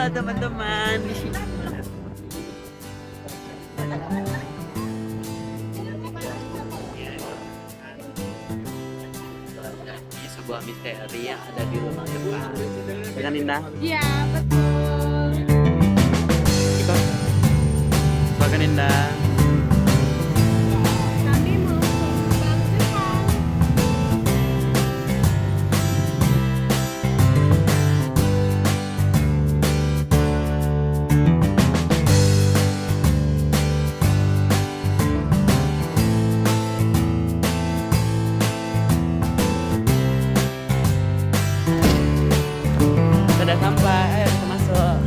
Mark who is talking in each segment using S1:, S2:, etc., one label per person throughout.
S1: teman-teman. Ini sebuah misteri yang ada di rumah depan. Dengan Indah?
S2: Iya, betul.
S1: Ikut. Silakan Indah.
S2: Kami mau ke Bank Jepang.
S1: Sudah sampai, ayo kita masuk.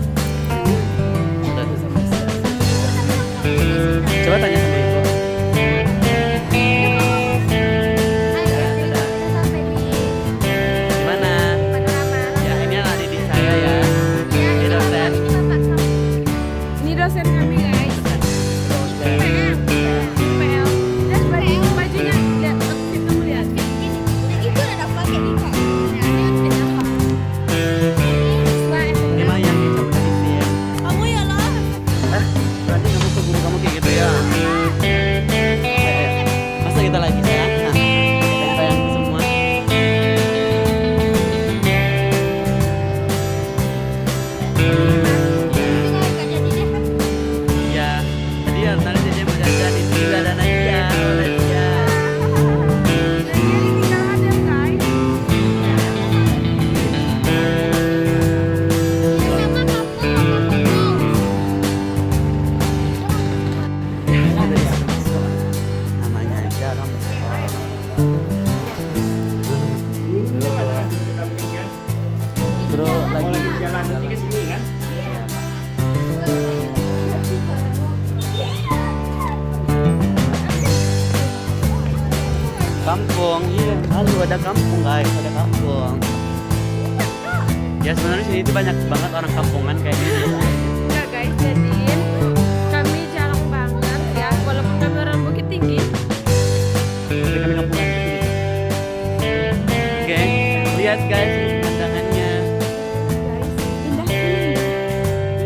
S1: Sudah sampai. Coba tanya sama ibu. Gimana? Ya ini anak didik saya ya. Ini dosen.
S2: Ini dosen kami guys. PL. Dan bajunya lihat, kamu lihat. Itu ada pakai di kak.
S1: Ini mah yang bisa berisi ya.
S2: Kamu ya lah.
S1: Berarti kamu ke guru kamu kayak gitu ya. Masa kita lagi sayang? Nah, kita sayang semua. Ya, tadi ya tadi dia mau jajan itu juga ada Nadia, Nadia. Namanya aja kamu. Bro, lagi
S3: Jalan nanti ke sini kan?
S1: kampung, iya. Lalu ada kampung guys, ada kampung. Ya sebenarnya sini itu banyak banget orang kampungan kayak gini.
S2: Enggak guys, jadi kami jarang banget ya, walaupun kami orang Bukit Tinggi.
S1: Tapi kami kampungan sini. Oke, lihat guys pemandangannya.
S2: Guys, indah ini.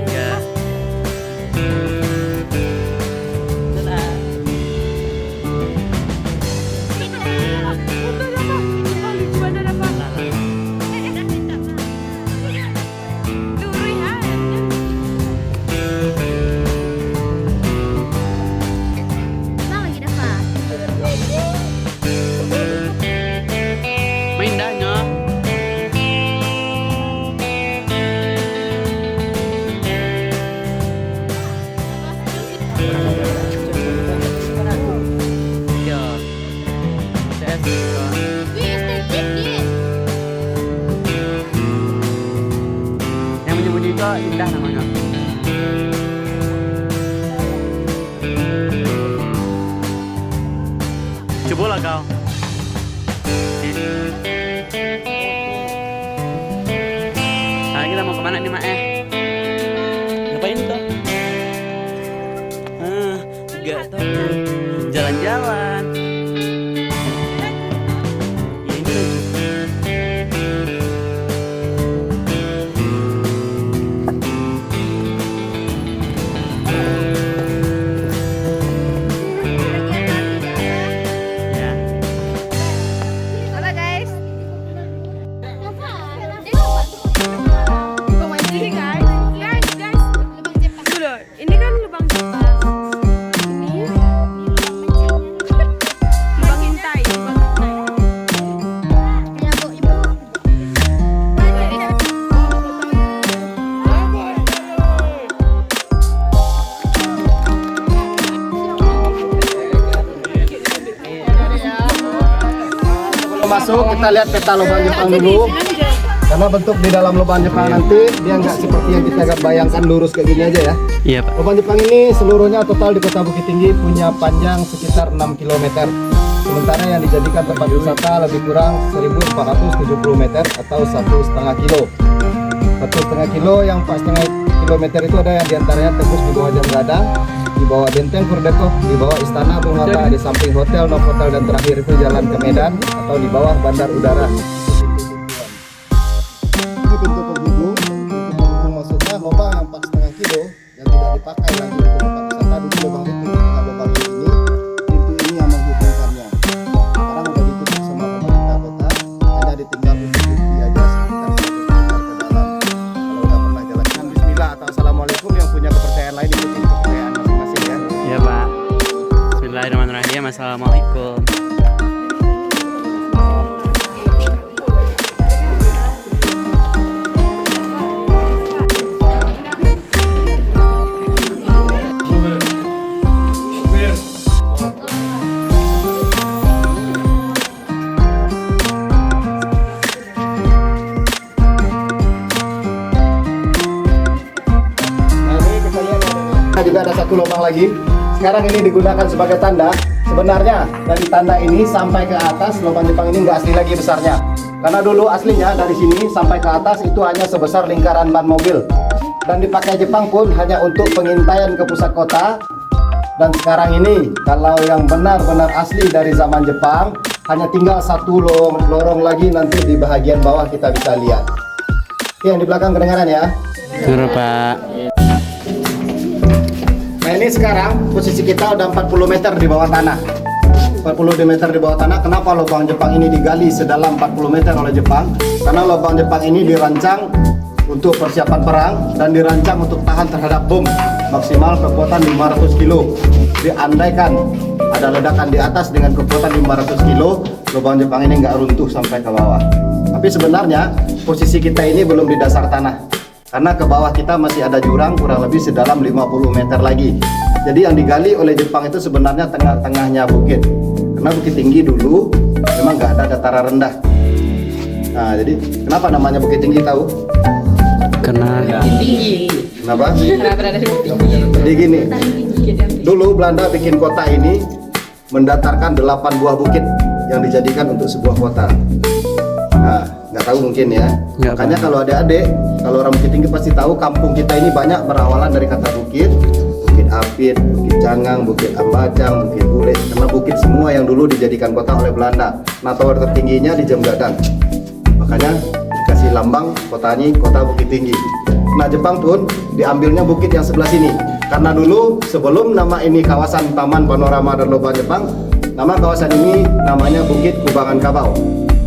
S1: Ya. Dadah.
S2: Foto ada apa? Oh, lucu banget ada apa? Durian. Nah, lagi dapat.
S1: Main indahnya. Ya. CS juga. Yang menyembunyi itu indah namanya. Coba lah kau. Nah, kita mau kemana nih, Mak? Ngapain tuh? Enggak tahu. Jalan-jalan. Ya, ini lucu. Ya.
S2: Halo guys. Pemancing guys. Guys. Dulu, ini kan lubang Jepang. Ini lubang intai, lubang intai.
S3: Sebelum masuk kita lihat peta lubang Jepang dulu. Karena bentuk di dalam lubang Jepang nanti dia nggak seperti yang kita bayangkan lurus kayak gini aja ya.
S1: Iya, Pak.
S3: Lubang Jepang ini seluruhnya total di Kota Bukit Tinggi punya panjang sekitar 6 km. Sementara yang dijadikan tempat wisata lebih kurang 1470 meter atau 1,5 kilo. 1,5 kilo yang 4,5 kilometer itu ada yang diantaranya tembus di bawah jam gadang, di bawah benteng Purdekop, di bawah istana Bung Hatta, di samping hotel Novotel, dan terakhir itu jalan ke Medan atau di bawah bandar udara. Ini pintu penghubung maksudnya lubang juga ada satu lubang lagi. Sekarang ini digunakan sebagai tanda. Sebenarnya dari tanda ini sampai ke atas lubang Jepang ini nggak asli lagi besarnya. Karena dulu aslinya dari sini sampai ke atas itu hanya sebesar lingkaran ban mobil. Dan dipakai Jepang pun hanya untuk pengintaian ke pusat kota. Dan sekarang ini kalau yang benar-benar asli dari zaman Jepang hanya tinggal satu lorong lagi, nanti di bagian bawah kita bisa lihat. Oke, yang di belakang kedengaran ya.
S1: Suruh Pak.
S3: Nah ini sekarang posisi kita udah 40 meter di bawah tanah. 40 meter di bawah tanah. Kenapa lubang Jepang ini digali sedalam 40 meter oleh Jepang? Karena lubang Jepang ini dirancang untuk persiapan perang dan dirancang untuk tahan terhadap bom maksimal kekuatan 500 kilo. Diandaikan ada ledakan di atas dengan kekuatan 500 kilo, lubang Jepang ini nggak runtuh sampai ke bawah. Tapi sebenarnya posisi kita ini belum di dasar tanah, karena ke bawah kita masih ada jurang kurang lebih sedalam 50 meter lagi. Jadi yang digali oleh Jepang itu sebenarnya tengah-tengahnya bukit, karena bukit tinggi dulu memang nggak ada dataran rendah. Nah jadi kenapa namanya bukit tinggi tahu?
S1: Karena
S3: Kenapa? Jadi gini, dulu Belanda bikin kota ini mendatarkan 8 buah bukit yang dijadikan untuk sebuah kota. Nah, nggak tahu mungkin ya.
S1: Nggak
S3: Makanya kalau adik-adik, kalau orang Bukit Tinggi pasti tahu kampung kita ini banyak berawalan dari kata bukit. Bukit Apit, Bukit Cangang, Bukit Ambacang, Bukit Bulet. Karena bukit semua yang dulu dijadikan kota oleh Belanda. Nah, tower tertingginya di Jemgadan. Makanya dikasih lambang kotanya kota Bukit Tinggi. Nah Jepang pun diambilnya bukit yang sebelah sini. Karena dulu sebelum nama ini kawasan Taman Panorama dan Lubang Jepang, nama kawasan ini namanya Bukit Kubangan Kabau.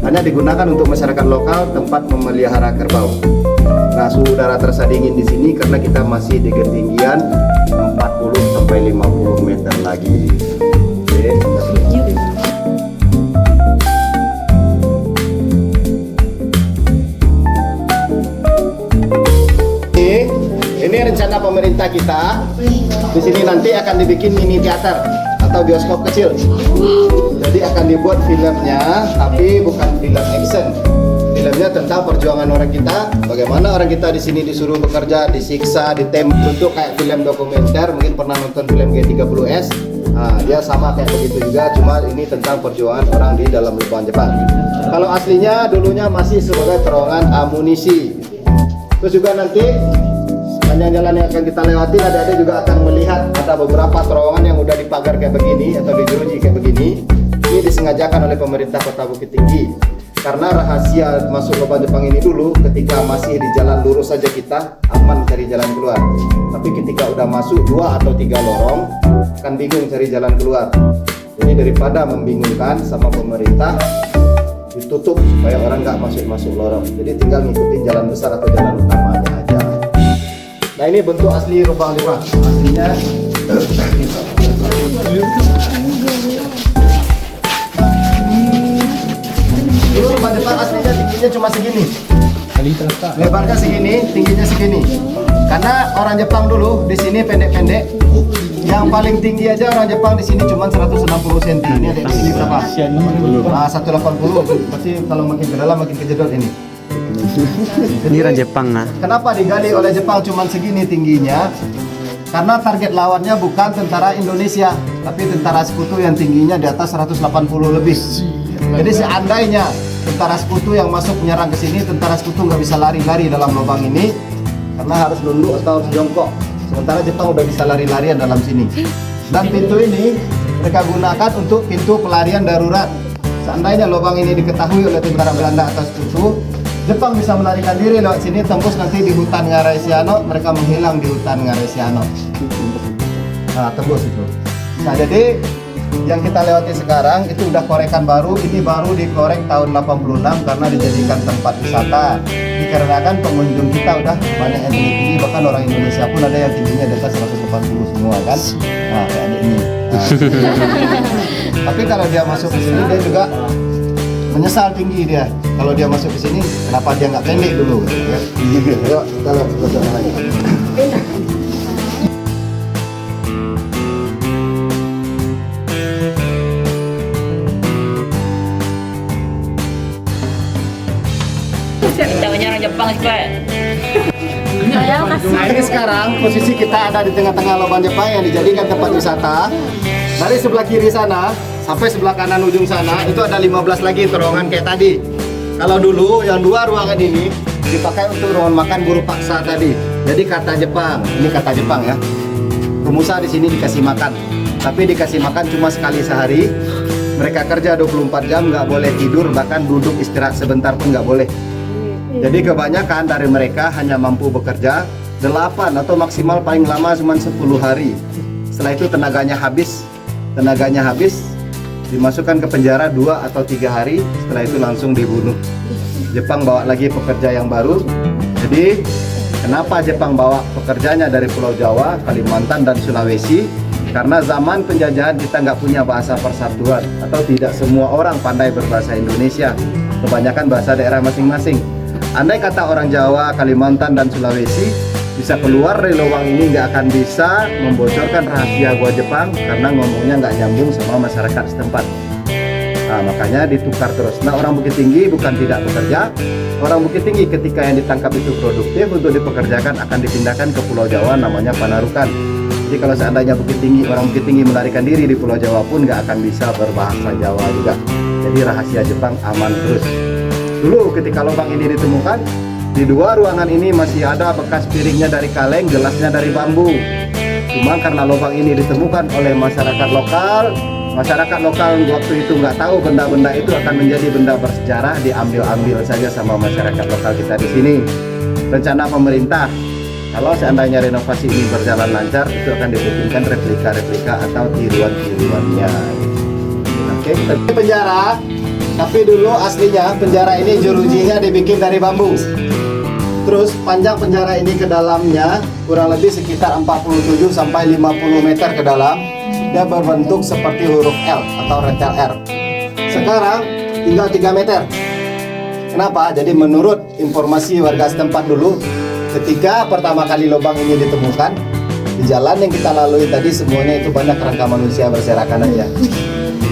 S3: Hanya digunakan untuk masyarakat lokal tempat memelihara kerbau. Nah suhu udara terasa dingin di sini karena kita masih di ketinggian 40 sampai 50 meter lagi. Oke. Ini rencana pemerintah kita. Di sini nanti akan dibikin mini teater atau bioskop kecil. Jadi akan dibuat filmnya, tapi bukan film action. Filmnya tentang perjuangan orang kita. Bagaimana orang kita di sini disuruh bekerja, disiksa, bentuk kayak film dokumenter. Mungkin pernah nonton film G30S. Nah, dia sama kayak begitu juga, cuma ini tentang perjuangan orang di dalam lubang Jepang. Kalau aslinya dulunya masih sebagai terowongan amunisi. Terus juga nanti sepanjang jalan yang akan kita lewati, adik-adik juga akan melihat ada beberapa terowongan yang udah dipagar kayak begini atau dijeruji kayak begini. Ini disengajakan oleh pemerintah Kota Bukit Tinggi karena rahasia masuk lubang Jepang ini dulu ketika masih di jalan lurus saja kita aman cari jalan keluar. Tapi ketika udah masuk 2 atau 3 lorong kan bingung cari jalan keluar. Jadi daripada membingungkan sama pemerintah, ditutup supaya orang nggak masuk lorong. Jadi tinggal ngikutin jalan besar atau jalan utamanya aja. Nah ini bentuk asli lubang Jepang. Aslinya dulu lubang Jepang aslinya tingginya cuma segini. Lebarnya segini, tingginya segini. Karena orang Jepang dulu di sini pendek-pendek. Yang paling tinggi aja orang Jepang di sini cuma 160 cm. Ini ada di sini berapa? 180. Pasti kalau makin ke dalam makin kejedot ini.
S1: ini orang Jepang nah.
S3: Kenapa digali oleh Jepang cuma segini tingginya? Karena target lawannya bukan tentara Indonesia, tapi tentara sekutu yang tingginya di atas 180 lebih. Jadi seandainya tentara sekutu yang masuk menyerang ke sini, tentara sekutu nggak bisa lari-lari dalam lubang ini karena harus nunduk atau harus jongkok. Sementara Jepang udah bisa lari-larian dalam sini. Dan pintu ini mereka gunakan untuk pintu pelarian darurat. Seandainya lubang ini diketahui oleh tentara Belanda atau sekutu, Jepang bisa melarikan diri lewat sini, tembus nanti di hutan Ngaresiano, mereka menghilang di hutan Ngaresiano. Nah, tembus itu. Nah, jadi yang kita lewati sekarang itu udah korekan baru, ini baru dikorek tahun 86 karena dijadikan tempat wisata. Dikarenakan pengunjung kita udah banyak yang tinggi, bahkan orang Indonesia pun ada yang tingginya di atas 180 semua kan. Nah, kayak adik ini. Nah. Tapi kalau dia masuk ke sini dia juga menyesal tinggi dia. Kalau dia masuk ke sini, kenapa dia nggak pendek dulu? Ya. Yuk, kita lihat ke lagi.
S4: Kita orang Jepang supaya
S3: Nah ini sekarang posisi kita ada di tengah-tengah lubang Jepang yang dijadikan tempat wisata. Dari sebelah kiri sana sampai sebelah kanan ujung sana itu ada 15 lagi terowongan kayak tadi. Kalau dulu yang 2 ruangan ini dipakai untuk ruangan makan guru paksa tadi. Jadi kata Jepang, ini kata Jepang ya. Rumusa di sini dikasih makan, tapi dikasih makan cuma sekali sehari. Mereka kerja 24 jam, nggak boleh tidur, bahkan duduk istirahat sebentar pun nggak boleh. Jadi kebanyakan dari mereka hanya mampu bekerja 8 atau maksimal paling lama cuma 10 hari. Setelah itu tenaganya habis, dimasukkan ke penjara 2 atau 3 hari, setelah itu langsung dibunuh. Jepang bawa lagi pekerja yang baru. Jadi kenapa Jepang bawa pekerjanya dari Pulau Jawa, Kalimantan, dan Sulawesi? Karena zaman penjajahan kita nggak punya bahasa persatuan, atau tidak semua orang pandai berbahasa Indonesia, kebanyakan bahasa daerah masing-masing. Andai kata orang Jawa, Kalimantan, dan Sulawesi bisa keluar dari lubang ini, nggak akan bisa membocorkan rahasia gua Jepang karena ngomongnya nggak nyambung sama masyarakat setempat. Nah, makanya ditukar terus. Nah, orang Bukit Tinggi bukan tidak bekerja. Orang Bukit Tinggi ketika yang ditangkap itu produktif untuk dipekerjakan akan dipindahkan ke Pulau Jawa namanya Panarukan. Jadi kalau seandainya orang Bukit Tinggi melarikan diri di Pulau Jawa pun nggak akan bisa berbahasa Jawa juga. Jadi rahasia Jepang aman terus. Dulu ketika lubang ini ditemukan, di 2 ruangan ini masih ada bekas piringnya dari kaleng, gelasnya dari bambu. Cuma karena lubang ini ditemukan oleh masyarakat lokal waktu itu nggak tahu benda-benda itu akan menjadi benda bersejarah, diambil-ambil saja sama masyarakat lokal kita di sini. Rencana pemerintah, kalau seandainya renovasi ini berjalan lancar, itu akan dibikinkan replika-replika atau tiruan-tiruannya. Oke, penjara. Tapi dulu aslinya penjara ini jerujinya dibikin dari bambu. Terus panjang penjara ini ke dalamnya kurang lebih sekitar 47 sampai 50 meter ke dalam. Dia berbentuk seperti huruf L atau rentel R. Sekarang tinggal 3 meter. Kenapa? Jadi menurut informasi warga setempat dulu, ketika pertama kali lubang ini ditemukan, di jalan yang kita lalui tadi semuanya itu banyak kerangka manusia berserakan aja.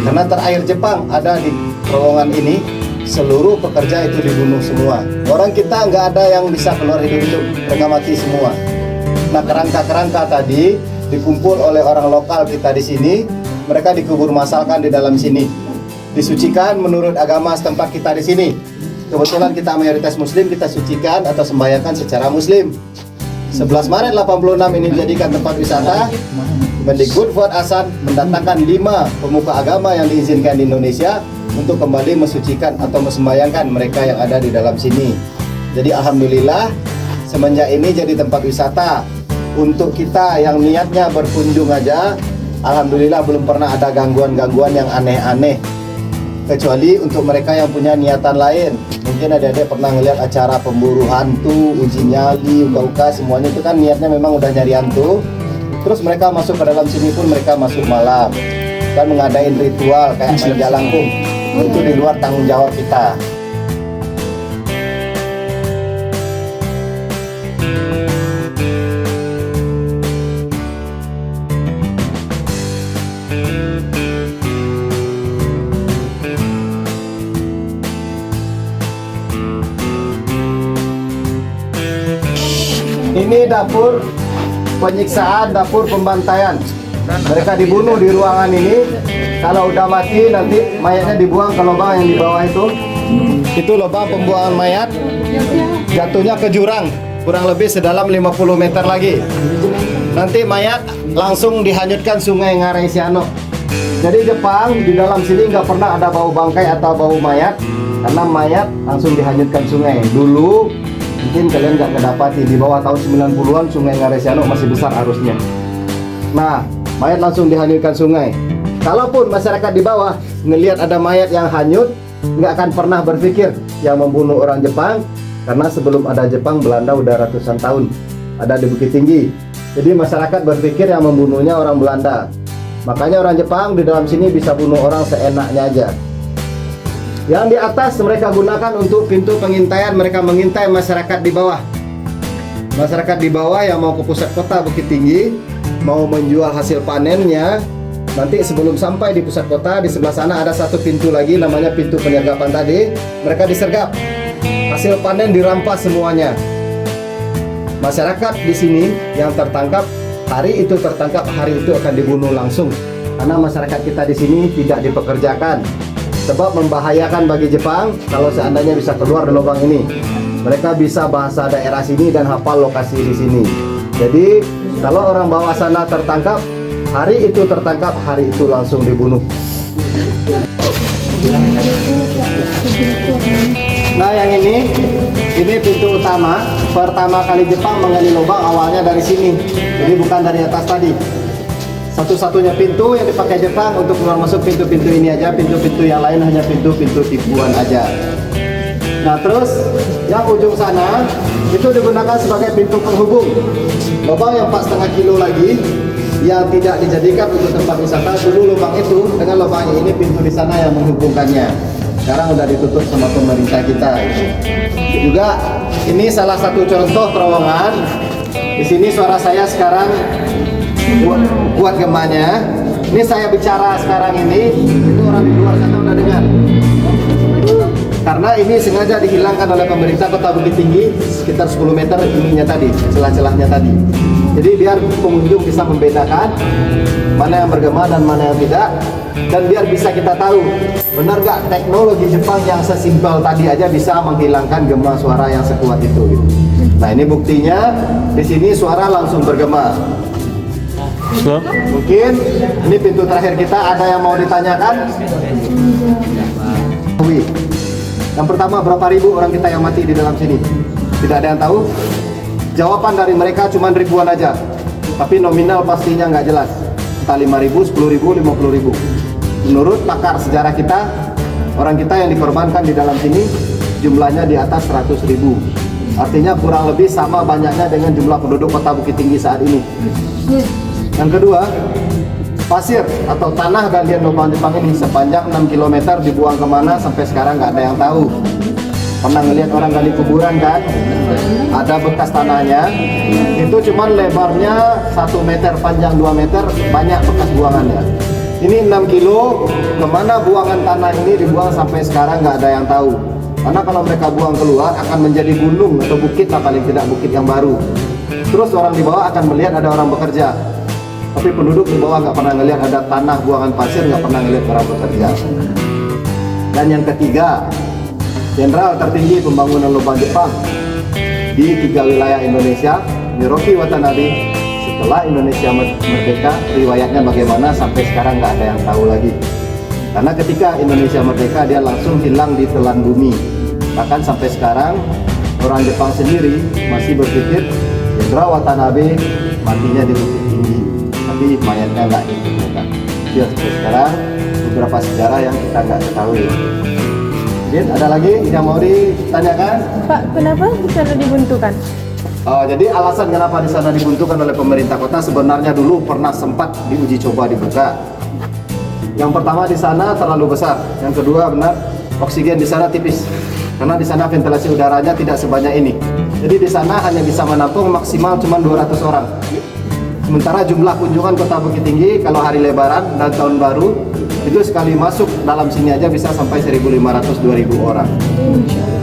S3: Karena terakhir Jepang ada di terowongan ini, seluruh pekerja itu dibunuh semua. Orang kita nggak ada yang bisa keluar hidup-hidup, mereka mati semua. Nah, kerangka-kerangka tadi dikumpul oleh orang lokal kita di sini, mereka dikubur masalkan di dalam sini, disucikan menurut agama setempat kita di sini. Kebetulan kita mayoritas Muslim, kita sucikan atau sembahyangkan secara Muslim. 11 Maret 86 ini dijadikan tempat wisata. Mendikbud Fuad Hasan mendatangkan 5 pemuka agama yang diizinkan di Indonesia untuk kembali mensucikan atau membayangkan mereka yang ada di dalam sini. Jadi alhamdulillah semenjak ini jadi tempat wisata. Untuk kita yang niatnya berkunjung aja, alhamdulillah belum pernah ada gangguan-gangguan yang aneh-aneh. Kecuali untuk mereka yang punya niatan lain. Mungkin adik-adik pernah ngeliat acara pemburu hantu, uji nyali, uka-uka, semuanya itu kan niatnya memang udah nyari hantu. Terus mereka masuk ke dalam sini pun mereka masuk malam dan mengadain ritual kayak main jalangkung. Itu di luar tanggung jawab kita. Ini dapur penyiksaan, dapur pembantaian. Mereka dibunuh di ruangan ini. Kalau udah mati nanti mayatnya dibuang ke lubang yang di bawah itu. Itu lubang pembuangan mayat. Jatuhnya ke jurang, kurang lebih sedalam 50 meter lagi. Nanti mayat langsung dihanyutkan Sungai Ngarai Siano. Jadi Jepang di dalam sini nggak pernah ada bau bangkai atau bau mayat, karena mayat langsung dihanyutkan sungai. Dulu mungkin kalian nggak kedapati, di bawah tahun 90-an Sungai Ngarai Siano masih besar arusnya. Nah, mayat langsung dihanyutkan sungai. Kalaupun masyarakat di bawah ngelihat ada mayat yang hanyut, nggak akan pernah berpikir yang membunuh orang Jepang, karena sebelum ada Jepang, Belanda udah ratusan tahun ada di Bukit Tinggi. Jadi masyarakat berpikir yang membunuhnya orang Belanda. Makanya orang Jepang di dalam sini bisa bunuh orang seenaknya aja. Yang di atas mereka gunakan untuk pintu pengintaian, mereka mengintai masyarakat di bawah. Masyarakat di bawah yang mau ke pusat kota Bukit Tinggi, mau menjual hasil panennya, nanti sebelum sampai di pusat kota, di sebelah sana ada satu pintu lagi, namanya pintu penyergapan tadi. Mereka disergap, hasil panen dirampas semuanya. masyarakat di sini yang tertangkap hari itu akan dibunuh langsung. Karena masyarakat kita di sini tidak dipekerjakan. Sebab membahayakan bagi Jepang kalau seandainya bisa keluar dari lubang ini. Mereka bisa bahasa daerah sini dan hafal lokasi di sini. Jadi kalau orang bawah sana tertangkap, hari itu langsung dibunuh. Nah yang ini pintu utama. Pertama kali Jepang menggali lubang awalnya dari sini. Jadi bukan dari atas tadi. Satu-satunya pintu yang dipakai Jepang untuk keluar masuk pintu-pintu ini aja. Pintu-pintu yang lain hanya pintu-pintu tipuan aja. Nah terus yang ujung sana itu digunakan sebagai pintu penghubung. Lubang yang 4,5 kilo lagi yang tidak dijadikan untuk tempat wisata. Dulu lubang itu dengan lubang ini pintu di sana yang menghubungkannya. Sekarang udah ditutup sama pemerintah kita. Juga ini salah satu contoh terowongan. Di sini suara saya sekarang kuat gemanya. Ini saya bicara sekarang ini, itu orang di luar sana udah dengar. Karena ini sengaja dihilangkan oleh pemerintah Kota Bukit Tinggi sekitar 10 meter ininya tadi, celah-celahnya tadi. Jadi biar pengunjung bisa membedakan mana yang bergema dan mana yang tidak, dan biar bisa kita tahu benar gak teknologi Jepang yang sesimpel tadi aja bisa menghilangkan gema suara yang sekuat itu. Gitu. Nah ini buktinya, di sini suara langsung bergema. Mungkin ini pintu terakhir kita, ada yang mau ditanyakan? Yang pertama, berapa ribu orang kita yang mati di dalam sini? Tidak ada yang tahu. Jawaban dari mereka cuma ribuan aja, tapi nominal pastinya nggak jelas. Entah 5.000, 10.000, 50.000. Menurut pakar sejarah kita, orang kita yang dikorbankan di dalam sini jumlahnya di atas 100.000. Artinya kurang lebih sama banyaknya dengan jumlah penduduk Kota Bukit Tinggi saat ini. Yang kedua, pasir atau tanah galian lubang Jepang ini sepanjang 6 km dibuang kemana sampai sekarang nggak ada yang tahu. Pernah ngelihat orang gali kuburan kan? Ada bekas tanahnya. Itu cuman lebarnya 1 meter, panjang 2 meter, banyak bekas buangannya. Ini 6 kilo, kemana buangan tanah ini dibuang sampai sekarang nggak ada yang tahu. Karena kalau mereka buang keluar akan menjadi gunung atau bukit, lah paling tidak bukit yang baru. Terus orang di bawah akan melihat ada orang bekerja. Tapi penduduk di bawah nggak pernah ngelihat ada tanah buangan pasir, nggak pernah ngelihat orang bekerja. Dan yang ketiga, jenderal tertinggi pembangunan lubang Jepang di 3 wilayah Indonesia, Hiroki Watanabe, setelah Indonesia merdeka, riwayatnya bagaimana sampai sekarang nggak ada yang tahu lagi. Karena ketika Indonesia merdeka, dia langsung hilang di telan bumi. Bahkan sampai sekarang orang Jepang sendiri masih berpikir Jenderal Watanabe matinya di Bukit Tinggi, tapi mayatnya nggak ditemukan. Ya sampai sekarang beberapa sejarah yang kita nggak ketahui. Mungkin ada lagi yang mau ditanyakan?
S2: Pak, kenapa di sana dibuntukan?
S3: Jadi alasan kenapa di sana dibuntukan oleh pemerintah kota sebenarnya dulu pernah sempat diuji coba dibuka. Yang pertama di sana terlalu besar, yang kedua benar oksigen di sana tipis. Karena di sana ventilasi udaranya tidak sebanyak ini. Jadi di sana hanya bisa menampung maksimal cuma 200 orang. Sementara jumlah kunjungan Kota Bukit Tinggi kalau hari Lebaran dan Tahun Baru itu sekali masuk dalam sini aja bisa sampai 1.500-2.000 orang.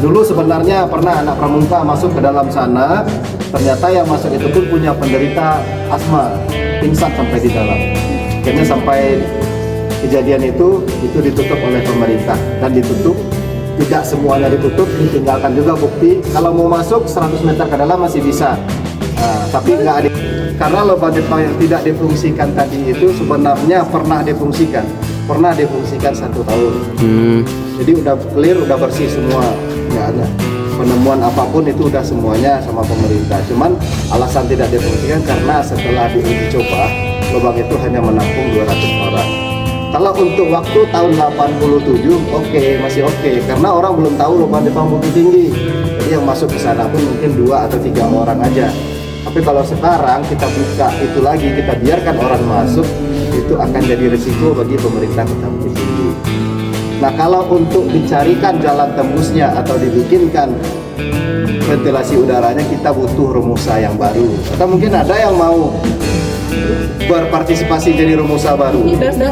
S3: Dulu sebenarnya pernah anak pramuka masuk ke dalam sana, ternyata yang masuk itu pun punya penderita asma, pingsan sampai di dalam. Akhirnya sampai kejadian itu ditutup oleh pemerintah dan ditutup. Tidak semuanya ditutup, ditinggalkan juga bukti kalau mau masuk 100 meter ke dalam masih bisa. Tapi nggak ada, karena lubang Jepang yang tidak difungsikan tadi itu sebenarnya pernah difungsikan 1 tahun. Jadi udah clear, udah bersih semua, nggak ada penemuan apapun, itu udah semuanya sama pemerintah. Cuman alasan tidak difungsikan karena setelah diuji coba lubang itu hanya menampung 200 orang. Kalau untuk waktu tahun 87 masih oke, karena orang belum tahu lubang Jepang Bukit Tinggi. Jadi yang masuk ke sana pun mungkin 2 atau 3 orang aja. Tapi kalau sekarang kita buka itu lagi, kita biarkan orang masuk, itu akan jadi risiko bagi pemerintah Kota Bukit Tinggi. Nah kalau untuk dicarikan jalan tembusnya atau dibikinkan ventilasi udaranya, kita butuh rumusa yang baru. Atau mungkin ada yang mau berpartisipasi jadi rumusa baru.
S2: Dos.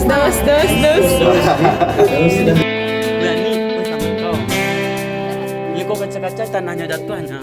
S1: Berani bersama kau. Ini kau kaca-kaca tanahnya jatuh hanya.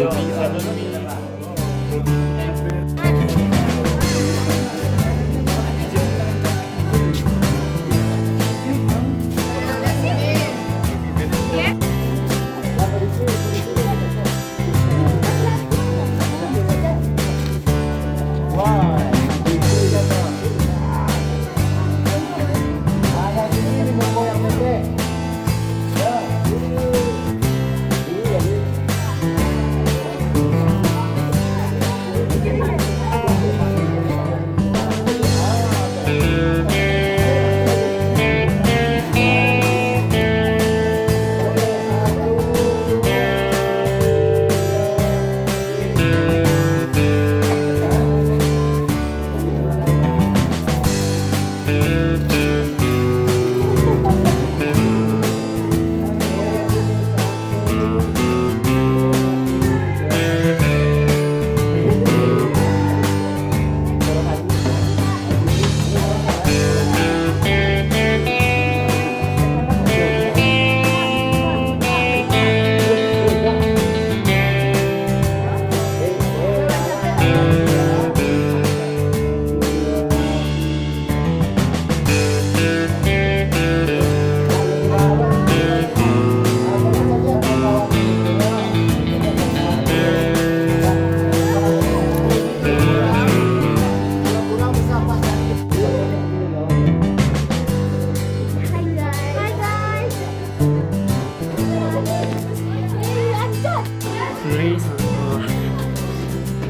S2: Hi guys.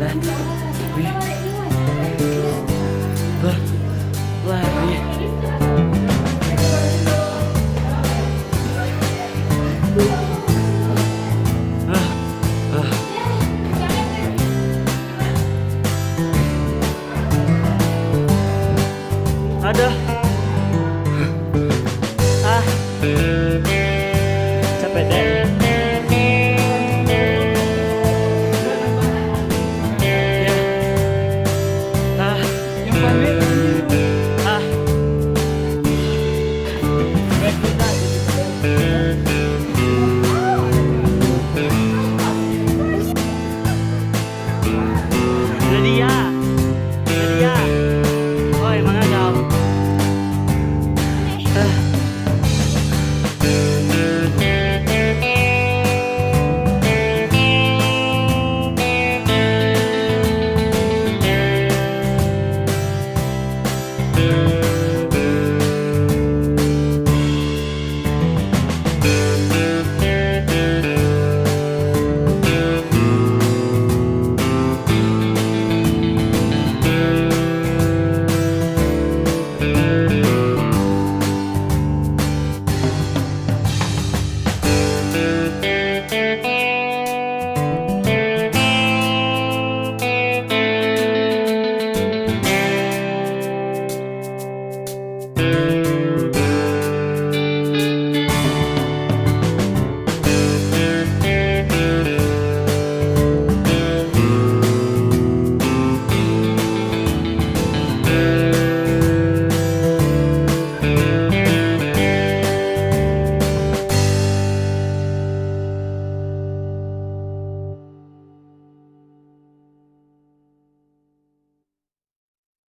S1: Sebenarnya